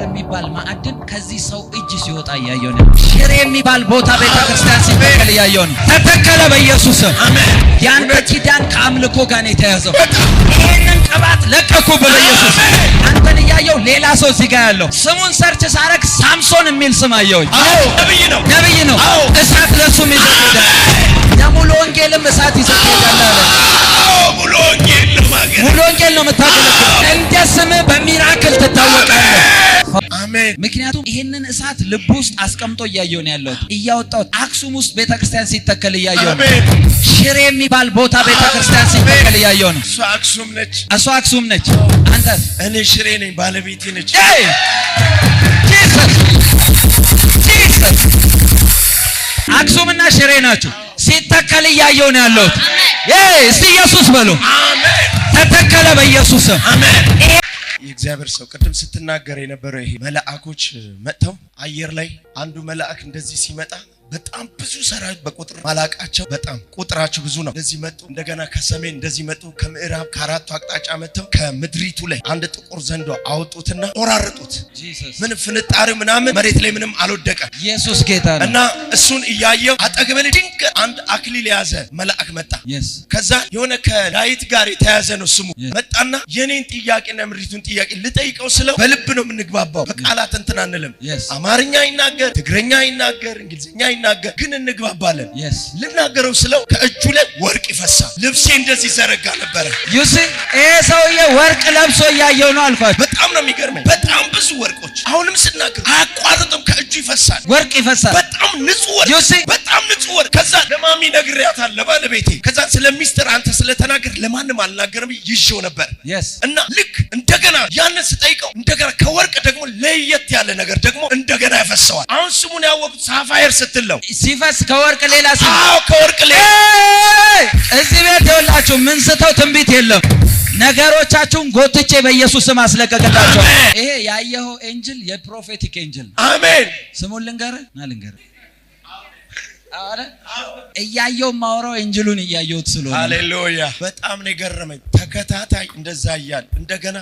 የሚባል ማዕድን ከዚህ ሰው እጅ ሲወጣ ያየው ነው። ሽሬ የሚባል ቦታ ቤተክርስቲያን ሲተከል ያየው ነው። ተተከለ በኢየሱስ ስም አሜን። ያን በኪዳን ከአምልኮ ጋር ነው የተያዘው። ይሄንን ቅባት ለቀቁ በኢየሱስ አንተን ያየው ሌላ ሰው እዚህ ጋር ያለው ስሙን ሰርች ሳረክ ሳምሶን የሚል ስም አየው። ነብይ ነው። እሳት ለሱም ይዘጋል። ሙሉ ወንጌልም እሳት ይዘጋል አለ። ሙሉ ወንጌል ነው የምታገለግለው። እንደ ስም በሚራክል ትታወቃለህ። አሜን። ምክንያቱም ይሄንን እሳት ልብ ውስጥ አስቀምጦ እያየው ነው ያለው። እያወጣው አክሱም ውስጥ ቤተክርስቲያን ሲተከል እያየው ነው። ሽሬ የሚባል ቦታ ቤተክርስቲያን ሲተከል እያየው ነው። እሷ አክሱም ነች። አንተ እኔ ሽሬ ነኝ፣ ባለቤቴ ነች። አክሱምና ሽሬ ናቸው። ሲተከል እያየው ነው ያለው። እስቲ ኢየሱስ በሉ። አሜን። ተተከለ በኢየሱስ ስም አሜን። የእግዚአብሔር ሰው ቅድም ስትናገር የነበረው ይሄ መልአኮች መጥተው አየር ላይ አንዱ መልአክ እንደዚህ ሲመጣ በጣም ብዙ ሰራዊት በቁጥር ማላቃቸው በጣም ቁጥራቸው ብዙ ነው። እንደዚህ መጡ። እንደገና ከሰሜን እንደዚህ መጡ። ከምዕራብ ከአራቱ አቅጣጫ መጥተው ከምድሪቱ ላይ አንድ ጥቁር ዘንዶ አወጡትና ቆራረጡት። ምንም ፍንጣሪው ምናምን መሬት ላይ ምንም አልወደቀም። ኢየሱስ ጌታ ነው። እና እሱን እያየው አጠገበል ድንገት አንድ አክሊል የያዘ መልአክ መጣ። ከዛ የሆነ ከዳዊት ጋር የተያዘ ነው ስሙ። መጣና የኔን ጥያቄና ምድሪቱን ጥያቄ ልጠይቀው ስለው በልብ ነው የምንግባባው፣ በቃላት እንትን አንልም። አማርኛ ይናገር፣ ትግርኛ ይናገር፣ እንግሊዝኛ ይናገር፣ ግን እንግባባለን። ልናገረው ስለው ከእጁ ላይ ወርቅ ይፈሳል። ልብሴ እንደዚህ ዘረጋ ነበር። ዩሲ ሰውዬ ወርቅ ለብሶ እያየው ነው አልኳት። በጣም ነው የሚገርመኝ። በጣም ብዙ ወርቆች አሁንም ስናገር አያቋርጥም፣ ከእጁ ይፈሳል፣ ወርቅ ይፈሳል። በጣም ንጹህ ወርቅ፣ ዩሲ በጣም ንጹህ ወርቅ። ከዛ ለማሚ ነግሬያታለሁ፣ ለባለቤቴ። ከዛ ስለሚስጥር አንተ ስለተናገር ለማንም አልናገርም ይዤው ነበር። እና ልክ እንደገና ያንን ስጠይቀው እንደገና ከወርቅ ደግሞ ለየት ያለ ነገር ደግሞ እንደገና ያፈሰዋል። አሁን ስሙን ያወቁት ሳፋየር ስትለው ሲፈስ ከወርቅ ሌላ ከወርቅ ሌላ እዚህ ቤት ይኸውላችሁ ምን ስተው ትንቢት የለም። ነገሮቻችሁን ጎትቼ በኢየሱስ ስም አስለቀቅላችሁ። ይሄ ያየኸው ኤንጅል የፕሮፌቲክ ኤንጅል ነው። አሜን። ስሙን ልንገርህ አረ እያየው ማወራው ኤንጅሉን እያየውት ስለሆነ ሃሌሉያ። በጣም ነው የገረመኝ። ተከታታይ እንደዛ ያያል። እንደገና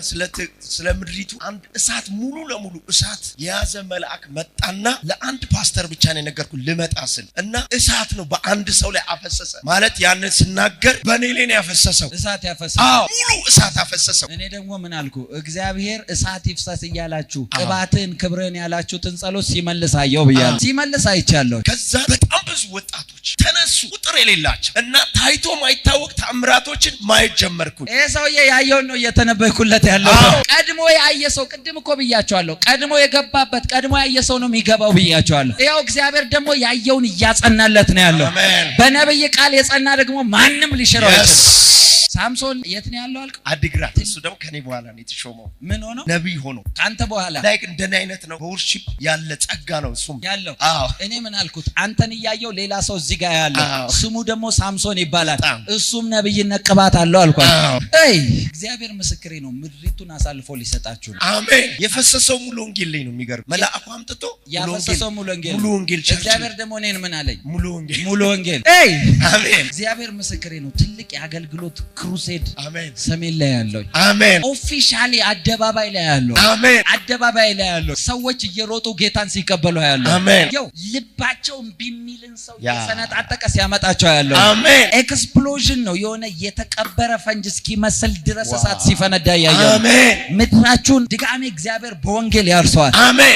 ስለ ምድሪቱ አንድ እሳት ሙሉ ለሙሉ እሳት የያዘ መልአክ መጣና ለአንድ ፓስተር ብቻ ነው የነገርኩት ልመጣ ስል እና እሳት ነው በአንድ ሰው ላይ አፈሰሰ ማለት ያንን ስናገር በኔ ላይ ነው ያፈሰሰው። እሳት ያፈሰሰው ሙሉ እሳት አፈሰሰው። እኔ ደግሞ ምን አልኩ? እግዚአብሔር እሳት ይፍሰስ እያላችሁ ቅባትን ክብርን ያላችሁትን ጸሎት ሲመልስ አየው ብያለሁ። ሲመልስ አይቻለሁ። ከዛ በጣም ብዙ ወጣቶች ተነሱ ቁጥር የሌላቸው እና ታይቶ ማይታወቅ ተአምራቶችን ማየት ጀመርኩ። ይሄ ሰውዬ ያየውን ነው እየተነበይኩለት ያለው። ቀድሞ ያየ ሰው ቅድም እኮ ብያቸዋለሁ። ቀድሞ የገባበት ቀድሞ ያየ ሰው ነው የሚገባው ብያቸዋለሁ። ያው እግዚአብሔር ደግሞ ያየውን እያጸናለት ነው ያለው። በነብይ ቃል የጸና ደግሞ ማንም ሊሽረው አይችልም። ሳምሶን የት ነው ያለው አልኩ? አዲግራት። እሱ ደግሞ ከኔ በኋላ ነው የተሾመው። ምን ሆኖ? ነብይ ሆኖ ካንተ በኋላ ላይክ እንደኔ አይነት ነው። በወርሺፕ ያለ ጸጋ ነው እሱም ያለው። እኔ ምን አልኩት? አንተን እያየው ሌላ ሰው እዚህ ጋር ያለው ስሙ ደግሞ ሳምሶን ይባላል። እሱም ነብይነት ቅባት አለው አልኳት። እግዚአብሔር ምስክሬ ነው። ምድሪቱን አሳልፎ ሊሰጣችሁ ነው። አሜን። የፈሰሰው ሙሉ ወንጌል ላይ ነው የሚገርም። መልአኩ አምጥቶ ያፈሰሰው ሙሉ ወንጌል እግዚአብሔር ደግሞ እኔን ምን አለኝ? ሙሉ ወንጌል አሜን። እግዚአብሔር ምስክሬ ነው። ትልቅ የአገልግሎት ክሩሴድ ሰሜን ላይ ያለው አሜን። ኦፊሻሊ አደባባይ ላይ ያለው አሜን። አደባባይ ላይ ያለው ሰዎች እየሮጡ ጌታን ሲቀበሉ ያለው አሜን። ያው ልባቸው ቢሚልን ሰው የሰነጣጠቀ ሲያመጣቸው ያለው አሜን። ኤክስፕሎዥን ነው። የሆነ የተቀበረ ፈንጅ እስኪመስል ድረስ እሳት ሲፈነዳ ያየው። አሜን። ምድራችሁን ድጋሜ እግዚአብሔር በወንጌል ያርሰዋል፣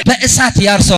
በእሳት ያርሰዋል።